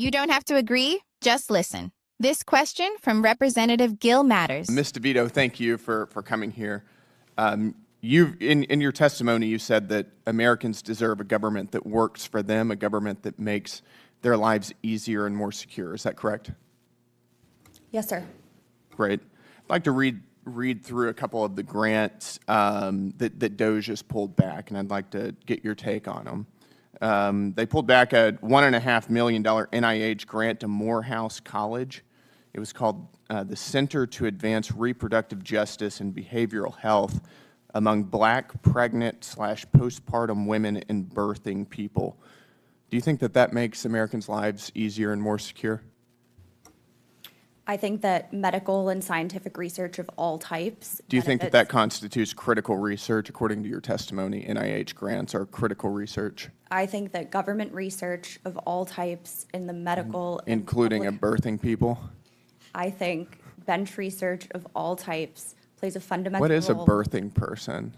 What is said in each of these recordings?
You don't have to agree, just listen. This question from Representative Gill matters. Ms. DeVito, thank you for coming here. In your testimony, you said that Americans deserve a government that works for them, a government that makes their lives easier and more secure. Is that correct? Yes, sir. Great. I'd like to read through a couple of the grants that DOGE has pulled back, and I'd like to get your take on them. They pulled back a $1.5 million NIH grant to Morehouse College. It was called the Center to Advance Reproductive Justice and Behavioral Health among Black, pregnant, / postpartum women and birthing people. Do you think that that makes Americans' lives easier and more secure? I think that medical and scientific research of all types. Do you think that that constitutes critical research? According to your testimony, NIH grants are critical research? I think that government research of all types in the medical. Including of birthing people? I think bench research of all types plays a fundamental role. What is a birthing person?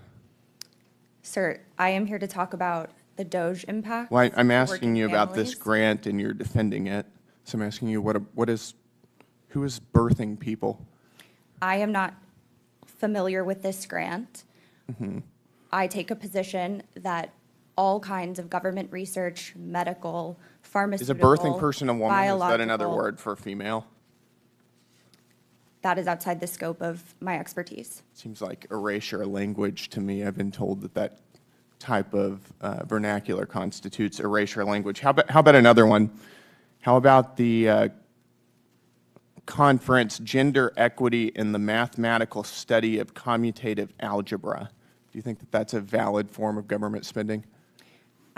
Sir, I am here to talk about the DOGE impact. Well, I'm asking you about this grant and you're defending it. So I'm asking you who is birthing people? I am not familiar with this grant. I take a position that all kinds of government research, medical, pharmaceutical, Is a birthing person a woman? Is that another word for female? That is outside the scope of my expertise. Seems like erasure language to me. I've been told that that type of vernacular constitutes erasure language. How about another one? How about the conference, Gender Equity in the Mathematical Study of Commutative Algebra? Do you think that that's a valid form of government spending?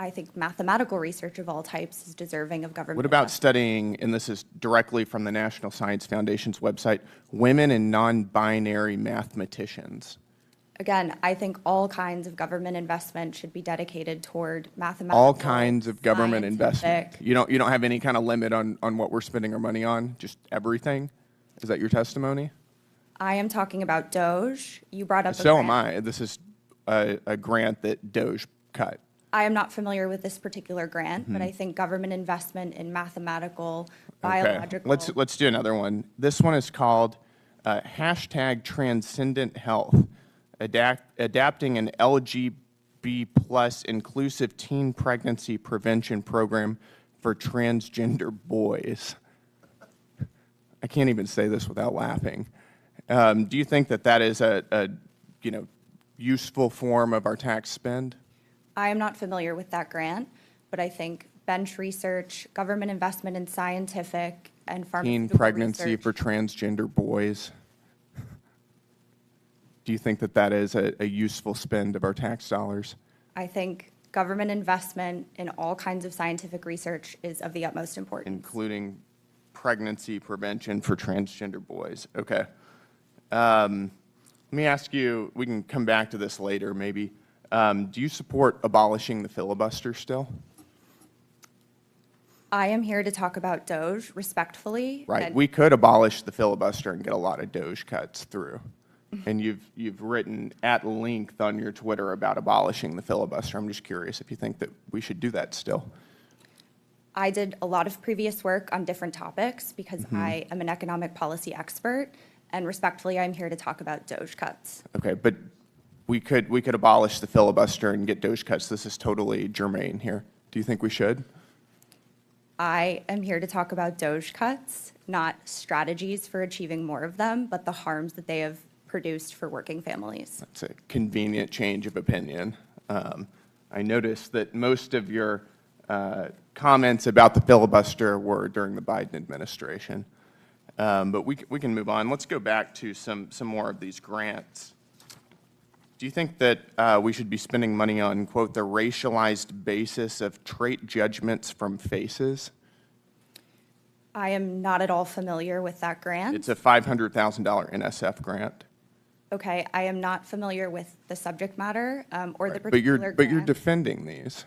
I think mathematical research of all types is deserving of government. What about studying, and this is directly from the National Science Foundation's website, women and non-binary mathematicians? Again, I think all kinds of government investment should be dedicated toward mathematical. All kinds of government investment. You don't have any kind of limit on what we're spending our money on? Just everything? Is that your testimony? I am talking about DOGE. You brought up. So am I. This is a grant that DOGE cut. I am not familiar with this particular grant, but I think government investment in mathematical, biological. Okay. Let's do another one. This one is called hashtag Transcendent Health. Adapting an LGB plus inclusive teen pregnancy prevention program for transgender boys. I can't even say this without laughing. Do you think that that is a useful form of our tax spend? I am not familiar with that grant, but I think bench research, government investment in scientific and pharmaceutical teen pregnancy research. for transgender boys. Do you think that that is a useful spend of our tax dollars? I think government investment in all kinds of scientific research is of the utmost importance. Including pregnancy prevention for transgender boys. Okay. Let me ask you, we can come back to this later maybe. Do you support abolishing the filibuster still? I am here to talk about DOGE respectfully. Right. We could abolish the filibuster and get a lot of DOGE cuts through. And you've written at length on your Twitter about abolishing the filibuster. I'm just curious if you think that we should do that still. I did a lot of previous work on different topics because I am an economic policy expert, and respectfully, I'm here to talk about DOGE cuts. Okay, but we could abolish the filibuster and get DOGE cuts. This is totally germane here. Do you think we should? I am here to talk about DOGE cuts, not strategies for achieving more of them, but the harms that they have produced for working families. That's a convenient change of opinion. I noticed that most of your comments about the filibuster were during the Biden administration. But we can move on. Let's go back to some more of these grants. Do you think that we should be spending money on, quote, the racialized basis of trait judgments from faces? I am not at all familiar with that grant. It's a $500,000 NSF grant. Okay, I am not familiar with the subject matter or the particular grant. But you're defending these.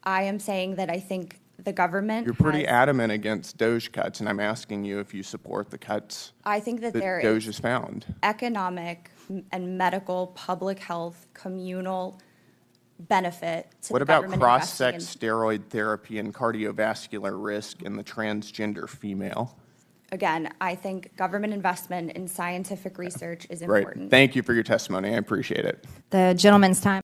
I am saying that I think the government You're pretty adamant against DOGE cuts, and I'm asking you if you support the cuts I think that there DOGE is has found. economic and medical, public health, communal benefit to What the about government cross-sex investing steroid therapy and cardiovascular risk in the transgender female? Again, I think government investment in scientific research is Great. important. Thank you for your testimony. I appreciate it. The gentleman's time.